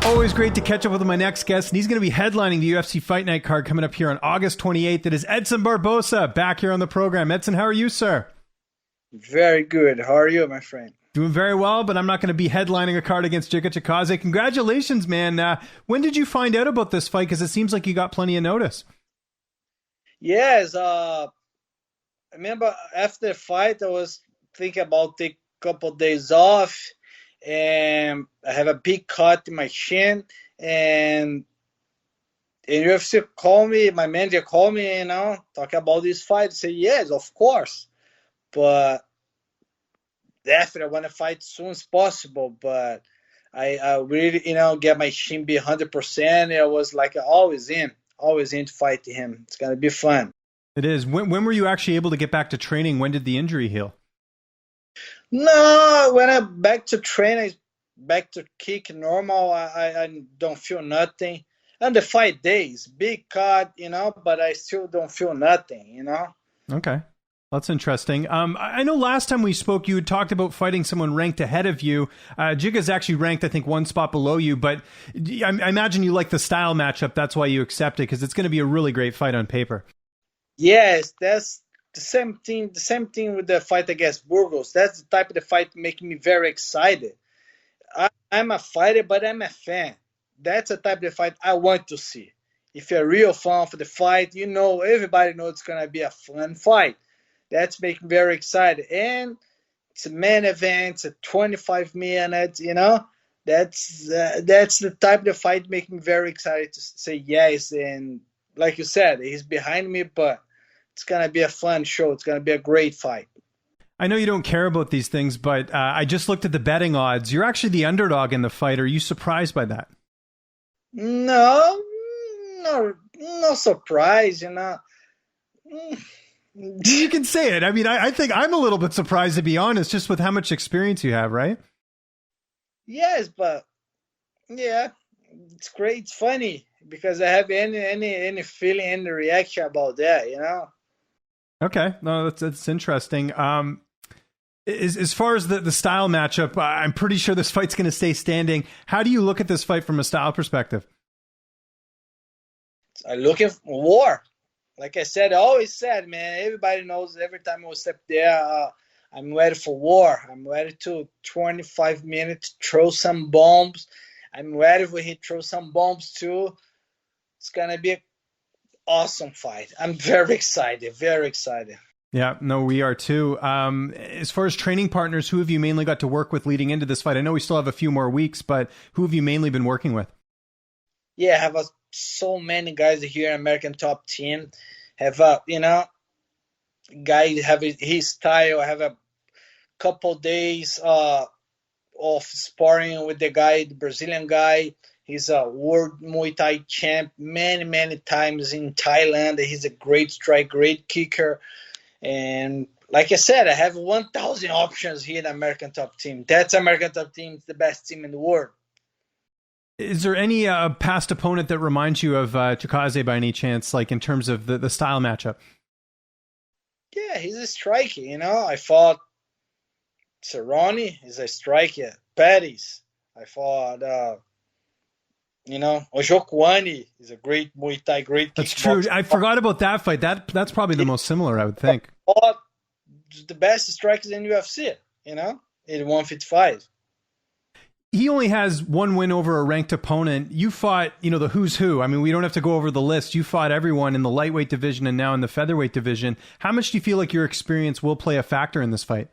Always great to catch up with my next guest, and he's going to be headlining the UFC Fight Night card coming up here on August 28th. It is Edson Barboza back here on the program. Edson, how are you, sir? Very good. How are you, my friend? Doing very well, but I'm not going to be headlining a card against Giga Chikadze. Congratulations, man. When did you find out about this fight? Because it seems like you got plenty of notice. Yes. I remember after the fight, I was thinking about take a couple of days off, and I have a big cut in my chin, and UFC called me, my manager called me, talk about this fight. I say, yes, of course, but definitely I want to fight as soon as possible, but I really, get my chin be 100%. I was like always in to fight him. It's going to be fun. It is. When were you actually able to get back to training? When did the injury heal? No, when I'm back to training, back to kick normal, I don't feel nothing. And the 5 days, big cut, but I still don't feel nothing, Okay. That's interesting. I know last time we spoke, you had talked about fighting someone ranked ahead of you. Giga's actually ranked, I think, one spot below you, but I imagine you like the style matchup. That's why you accept it, because it's going to be a really great fight on paper. Yes, that's the same thing with the fight against Burgos. That's the type of the fight making me very excited. I'm a fighter, but I'm a fan. That's the type of fight I want to see. If you're a real fan for the fight, everybody knows it's going to be a fun fight. That's making me very excited. And it's a main event, it's a 25 minutes, That's the type of the fight making me very excited to say yes. And like you said, he's behind me, but it's going to be a fun show. It's going to be a great fight. I know you don't care about these things, but I just looked at the betting odds. You're actually the underdog in the fight. Are you surprised by that? No surprise, You can say it. I mean, I think I'm a little bit surprised, to be honest, just with how much experience you have, right? Yes, but yeah, it's great. It's funny because I have any feeling, any reaction about that, Okay, no, that's interesting. As far as the style matchup, I'm pretty sure this fight's going to stay standing. How do you look at this fight from a style perspective? I'm looking for war. Like I said, I always said, man, everybody knows every time I step there, I'm ready for war. I'm ready to 25 minutes, throw some bombs. I'm ready for him to throw some bombs too. It's going to be an awesome fight. I'm very excited, very excited. Yeah, no, we are too. As far as training partners, who have you mainly got to work with leading into this fight? I know we still have a few more weeks, but who have you mainly been working with? Yeah, I have so many guys here in American Top Team. Have guy have his style. I have a couple days of sparring with the guy, the Brazilian guy. He's a world Muay Thai champ many times in Thailand. He's a great strike, great kicker. And like I said, I have 1,000 options here in American Top Team. That's American Top Team. It's the best team in the world. Is there any past opponent that reminds you of Chikadze by any chance, like in terms of the style matchup? Yeah, he's a striker, I fought Cerrone, he's a striker. Pettis, I fought, Ojokwani is a great Muay Thai, great kickboxer. That's true. I forgot about that fight. That's probably the most similar, I would think. The best strikers in UFC, in 155. He only has one win over a ranked opponent. You fought, the who's who. I mean, we don't have to go over the list. You fought everyone in the lightweight division and now in the featherweight division. How much do you feel like your experience will play a factor in this fight?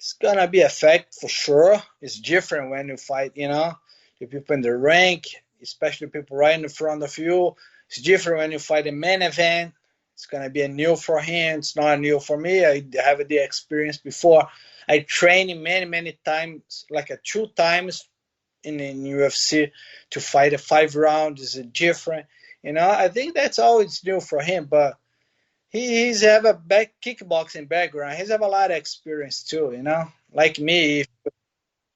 It's going to be a fact for sure. It's different when you fight, the people in the rank, especially people right in the front of you. It's different when you fight a main event. It's going to be a new for him. It's not a new for me. I have the experience before. I trained many times, like 2 times in UFC to fight a 5 rounds. Is different, I think that's always new for him. But he's have a kickboxing background. He's have a lot of experience too, Like me,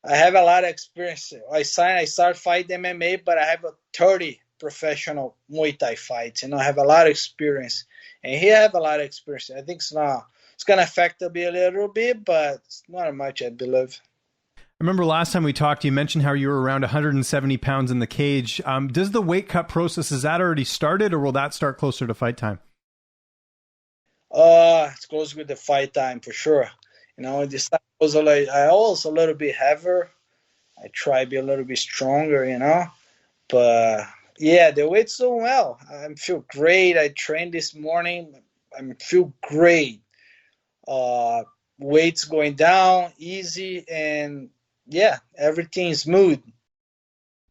I have a lot of experience. I start fighting MMA, but I have 30 professional Muay Thai fights. I have a lot of experience, and he have a lot of experience. I think it's going to affect a little bit, but it's not much, I believe. I remember last time we talked, you mentioned how you were around 170 pounds in the cage. Does the weight cut process, is that already started, or will that start closer to fight time? It's close with the fight time for sure. This time was I was a little bit heavier. I try to be a little bit stronger, But yeah, the weight's doing well. I feel great. I trained this morning. I feel great. Weight's going down easy, and yeah, everything's smooth.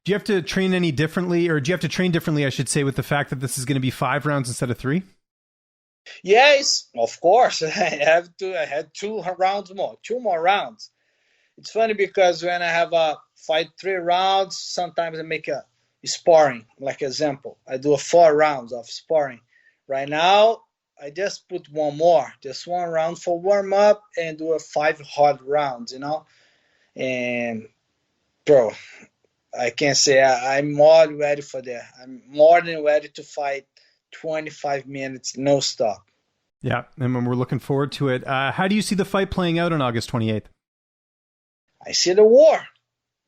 Do you have to train any differently, or do you have to train differently, I should say, with the fact that this is going to be 5 rounds instead of 3? Yes, of course. I have to. I had 2 more rounds. It's funny because when I have a fight 3 rounds, sometimes I make a sparring. Like example, I do 4 rounds of sparring. Right now, I just put one more, just 1 round for warm up, and do 5 hard rounds. And bro, I can say I'm more than ready for that. I'm more than ready to fight 25 minutes no stop. Yeah, and when we're looking forward to it. How do you see the fight playing out on August 28th? I see the war,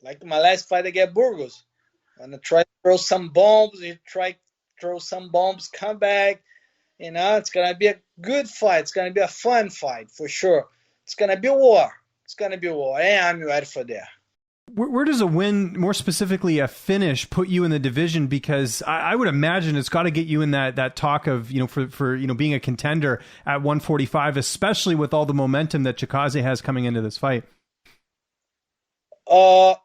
like my last fight against Burgos. I'm gonna try to throw some bombs. Come back. It's gonna be a good fight. It's gonna be a fun fight for sure. It's gonna be war. And I'm ready for that. Where does a win, more specifically a finish, put you in the division? Because I would imagine it's got to get you in that talk of, for being a contender at 145, especially with all the momentum that Chikadze has coming into this fight. You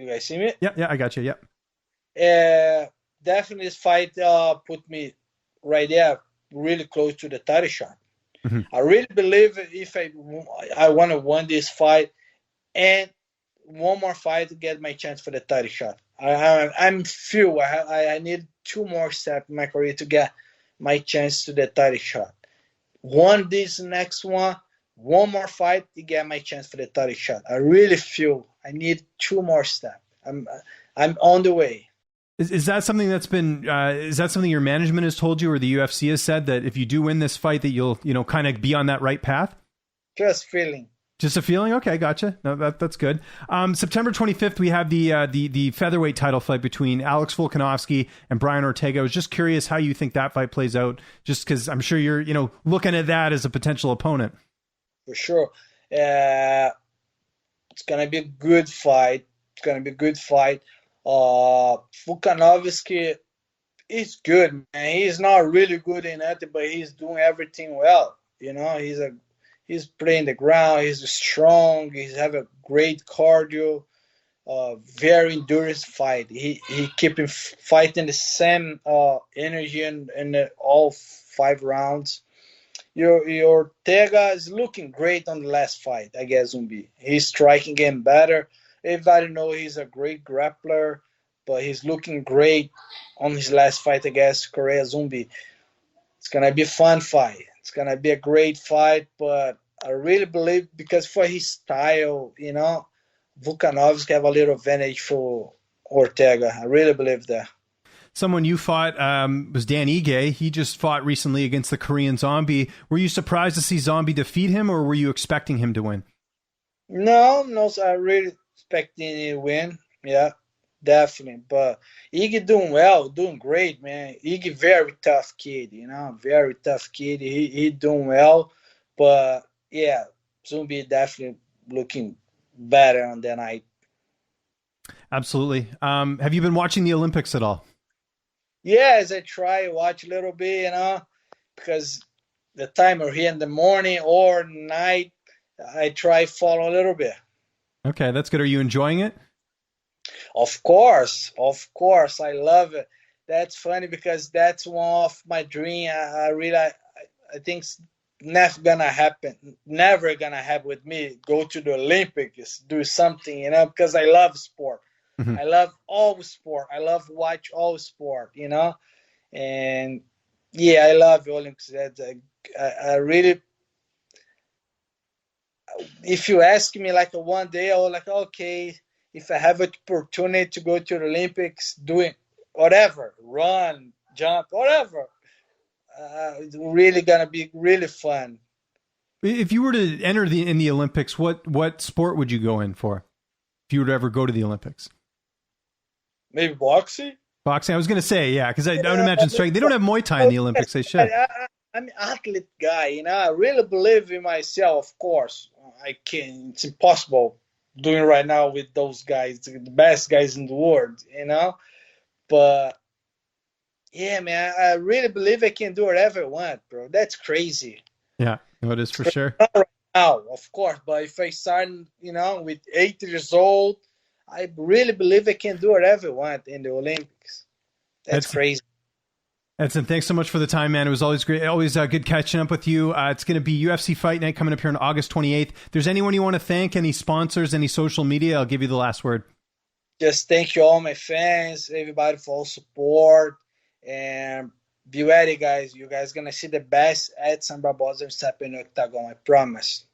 guys see me? Yeah, I got you. Yeah. Definitely this fight put me right there, really close to the title shot. Mm-hmm. I really believe if I want to win this fight and one more fight to get my chance for the title shot. I need 2 more steps in my career to get my chance to the title shot. Won this next one more fight to get my chance for the title shot. I really feel I need 2 more steps. I'm on the way. Is that something that's been? Is that something your management has told you, or the UFC has said, that if you do win this fight, that you'll kind of be on that right path? Just feeling. Just a feeling? Okay, gotcha. No, that's good. September 25th, we have the featherweight title fight between Alex Volkanovski and Brian Ortega. I was just curious how you think that fight plays out, just because I'm sure you're looking at that as a potential opponent. For sure. It's gonna be a good fight. Volkanovski is good, man. He's not really good in it, but he's doing everything well. He's playing the ground. He's strong. He's have a great cardio. Very endurance fight. He keep fighting the same energy in all 5 rounds. Your Ortega is looking great on the last fight against Zumbi. He's striking game better. Everybody knows he's a great grappler, but he's looking great on his last fight against Korea Zumbi. It's going to be a fun fight. It's going to be a great fight, but I really believe because for his style, Volkanovski have a little advantage for Ortega. I really believe that. Someone you fought was Dan Ige. He just fought recently against the Korean Zombie. Were you surprised to see Zombie defeat him, or were you expecting him to win? No, I really expecting him to win. Yeah, definitely. But Ige doing well, doing great, man. Ige very tough kid, very tough kid. He doing well, but yeah, Zombie definitely looking better on the night. Absolutely. Have you been watching the Olympics at all? Yes, I try to watch a little bit, because the time are here in the morning or night, I try to follow a little bit. Okay, that's good. Are you enjoying it? Of course. I love it. That's funny because that's one of my dreams. I think it's never gonna happen with me. Go to the Olympics, do something, because I love sport. Mm-hmm. I love all sport. I love watch all sport, and yeah, I love the Olympics. I really, if you ask me like one day, I was like, okay, if I have an opportunity to go to the Olympics, doing whatever, run, jump, whatever, it's really gonna be really fun. If you were to enter in the Olympics, what sport would you go in for? If you were to ever go to the Olympics? Maybe boxing? Boxing? I was going to say, yeah, because I would imagine striking. They don't have Muay Thai in the Olympics. They should. I'm an athlete guy, you know. I really believe in myself, of course. I can. It's impossible doing right now with those guys, the best guys in the world, you know. But yeah, man, I really believe I can do whatever I want, bro. That's crazy. Yeah, no, it is for sure. Not right now, of course, but if I start, you know, with 8 years old, I really believe I can do whatever I want in the Olympics. That's crazy. Edson, thanks so much for the time, man. It was always great. Always good catching up with you. It's going to be UFC Fight Night coming up here on August 28th. If there's anyone you want to thank, any sponsors, any social media, I'll give you the last word. Just thank you all my fans, everybody for all support, and be ready, guys. You guys going to see the best Edson Barboza step in the octagon, I promise.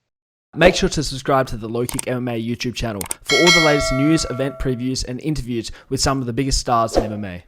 Make sure to subscribe to the LowKick MMA YouTube channel for all the latest news, event previews, and interviews with some of the biggest stars in MMA.